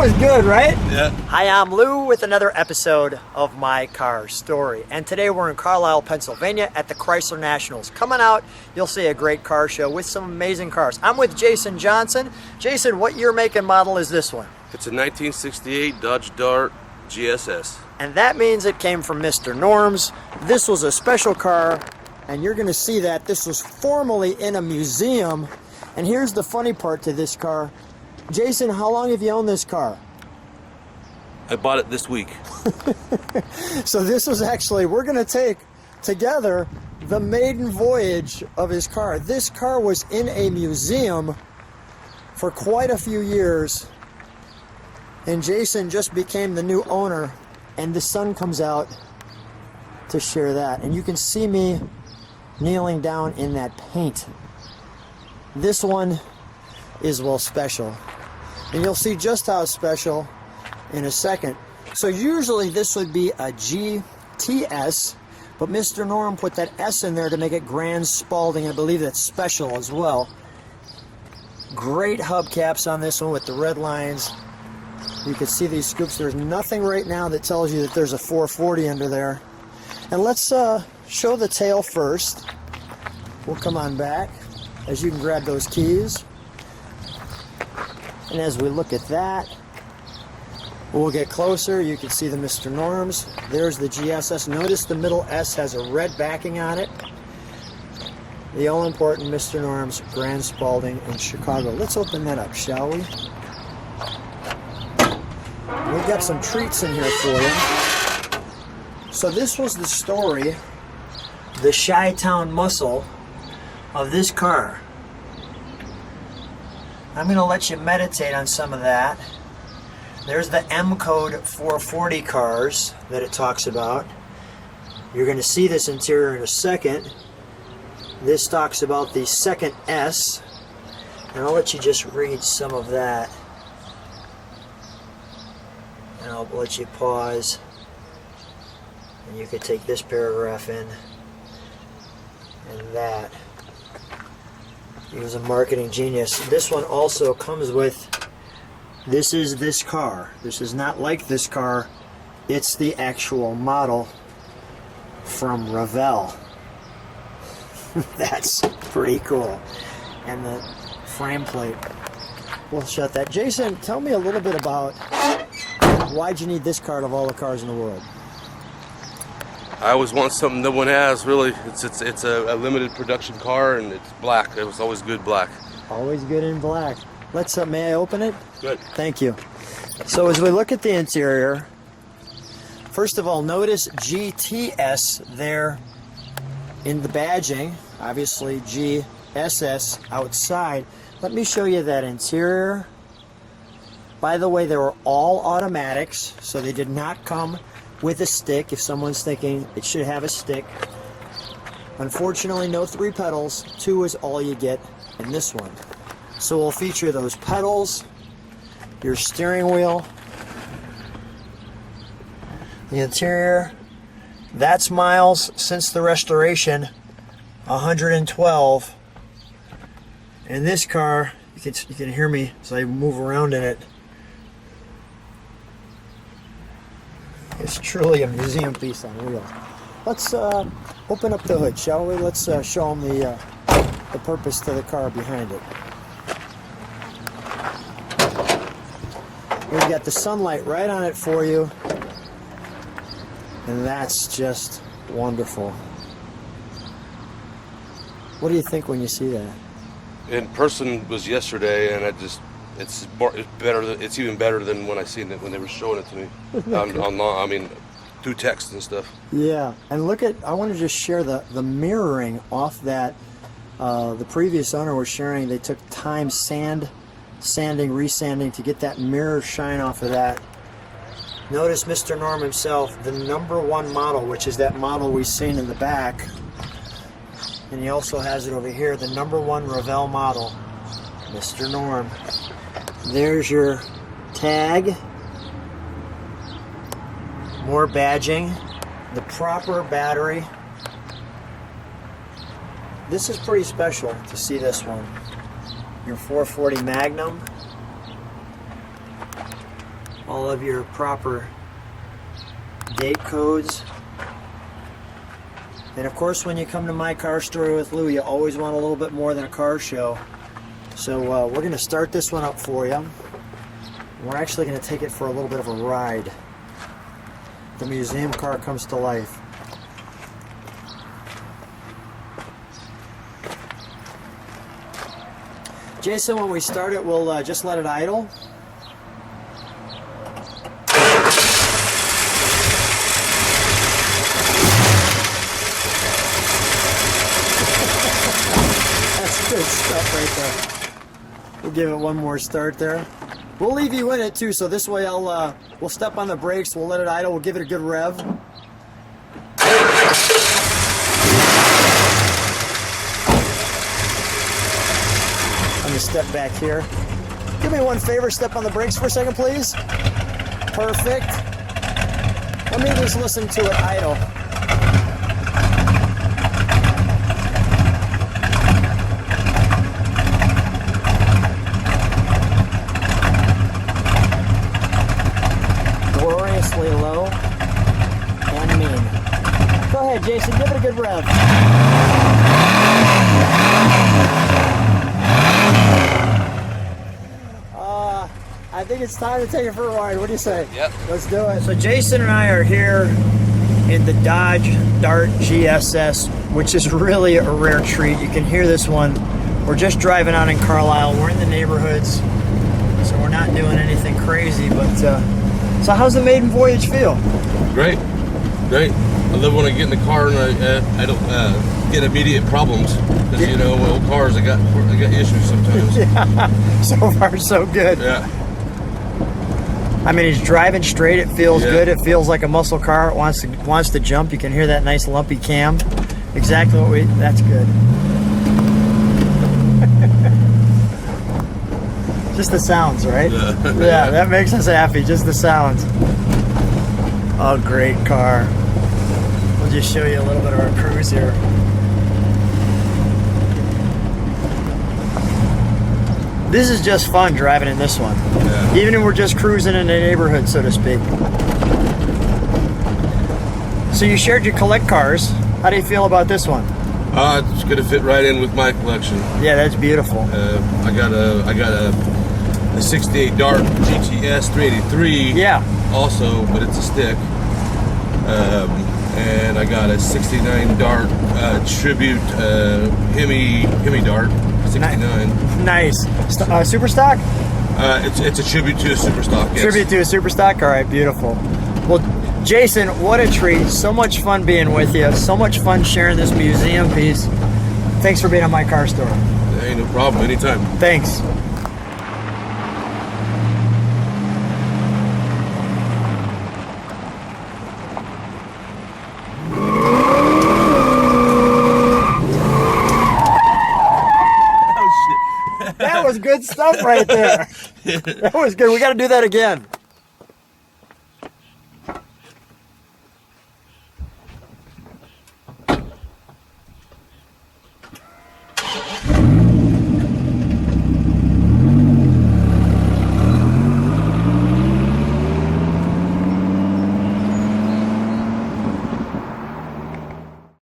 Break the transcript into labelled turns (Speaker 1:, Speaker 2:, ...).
Speaker 1: was good, right?
Speaker 2: Yeah.
Speaker 1: Hi, I'm Lou with another episode of My Car Story. And today we're in Carlisle, Pennsylvania at the Chrysler Nationals. Coming out, you'll see a great car show with some amazing cars. I'm with Jason Johnson. Jason, what year, make, and model is this one?
Speaker 2: It's a 1968 Dodge Dart GSS.
Speaker 1: And that means it came from Mr. Norm's. This was a special car, and you're going to see that this was formerly in a museum. And here's the funny part to this car. Jason, how long have you owned this car?
Speaker 2: I bought it this week.
Speaker 1: So this was actually, we're going to take together the maiden voyage of his car. This car was in a museum for quite a few years, and Jason just became the new owner, and the sun comes out to share that. And you can see me kneeling down in that paint. This one is, well, special. And you'll see just how special in a second. So usually this would be a GTS, but Mr. Norm put that S in there to make it Grand Spalding. I believe that's special as well. Great hubcaps on this one with the red lines. You can see these scoops. There's nothing right now that tells you that there's a 440 under there. And let's show the tail first. We'll come on back as you can grab those keys. And as we look at that, we'll get closer. You can see the Mr. Norms. There's the GSS. Notice the middle S has a red backing on it. The all-important Mr. Norms Grand Spalding in Chicago. Let's open that up, shall we? We've got some treats in here for you. So this was the story, the Chi-Town muscle of this car. I'm going to let you meditate on some of that. There's the M code 440 cars that it talks about. You're going to see this interior in a second. This talks about the second S, and I'll let you just read some of that. And I'll let you pause, and you could take this paragraph in, and that. He was a marketing genius. This one also comes with, this is this car. This is not like this car. It's the actual model from Revell. That's pretty cool. And the frame plate. We'll shut that. Jason, tell me a little bit about why'd you need this car of all the cars in the world?
Speaker 2: I always want something no one has, really. It's a limited production car, and it's black. It was always good black.
Speaker 1: Always good in black. May I open it?
Speaker 2: Good.
Speaker 1: Thank you. So as we look at the interior, first of all, notice GTS there in the badging. Obviously GSS outside. Let me show you that interior. By the way, they were all automatics, so they did not come with a stick. If someone's thinking it should have a stick, unfortunately no 3 pedals. 2 is all you get in this one. So we'll feature those pedals, your steering wheel, the interior. That's miles since the restoration, 112. And this car, you can hear me as I move around in it. It's truly a museum piece on wheels. Let's open up the hood, shall we? Let's show them the purpose to the car behind it. We've got the sunlight right on it for you, and that's just wonderful. What do you think when you see that?
Speaker 2: In person was yesterday, and it's better. It's even better than when I seen it when they were showing it to me through text and stuff.
Speaker 1: Yeah, and look at, I want to just share the mirroring off that. The previous owner was sharing, they took time sanding, resanding to get that mirror shine off of that. Notice Mr. Norm himself, the #1 model, which is that model we've seen in the back. And he also has it over here, the #1 Revell model, Mr. Norm. There's your tag. More badging. The proper battery. This is pretty special to see this one. Your 440 Magnum. all of your proper date codes. And of course, when you come to My Car Story with Lou, you always want a little bit more than a car show. So we're going to start this one up for you. We're actually going to take it for a little bit of a ride. The museum car comes to life. Jason, when we start it, we'll just let it idle. That's good stuff right there. We'll give it one more start there. We'll leave you in it too, so this way we'll step on the brakes, we'll let it idle, we'll give it a good rev. Let me step back here. Do me one favor, step on the brakes for a second, please. Perfect. Let me just listen to it idle. Gloriously low and mean. Go ahead, Jason, give it a good rev. I think it's time to take it for a ride. What do you say?
Speaker 2: Yep.
Speaker 1: Let's do it. So Jason and I are here in the Dodge Dart GSS, which is really a rare treat. You can hear this one. We're just driving out in Carlisle. We're in the neighborhoods, so we're not doing anything crazy. But so how's the maiden voyage feel?
Speaker 2: Great. I love when I get in the car and I don't get immediate problems because you know, old cars I got issues sometimes.
Speaker 1: Yeah. So far so good.
Speaker 2: Yeah.
Speaker 1: I mean, he's driving straight. It feels good. It feels like a muscle car. It wants to jump. You can hear that nice lumpy cam. Exactly what that's good. Just the sounds, right? Yeah, that makes us happy. Just the sounds. Oh, great car. We'll just show you a little bit of our cruise here. This is just fun driving in this one. Yeah. Even if we're just cruising in the neighborhood, so to speak. So you shared your collect cars. How do you feel about this one?
Speaker 2: It's gonna fit right in with my collection.
Speaker 1: Yeah, that's beautiful.
Speaker 2: I got a 68 Dart GTS 383.
Speaker 1: Yeah.
Speaker 2: Also, but it's a stick. And I got a 69 Dart Tribute Hemi Dart 69.
Speaker 1: Nice. Super stock?
Speaker 2: It's a tribute to a super stock. Yes.
Speaker 1: Tribute to a super stock. All right, beautiful. Well, Jason, what a treat. So much fun being with you. So much fun sharing this museum piece. Thanks for being on My Car Story.
Speaker 2: Hey, no problem. Anytime.
Speaker 1: Thanks. That was good stuff right there. That was good. We got to do that again.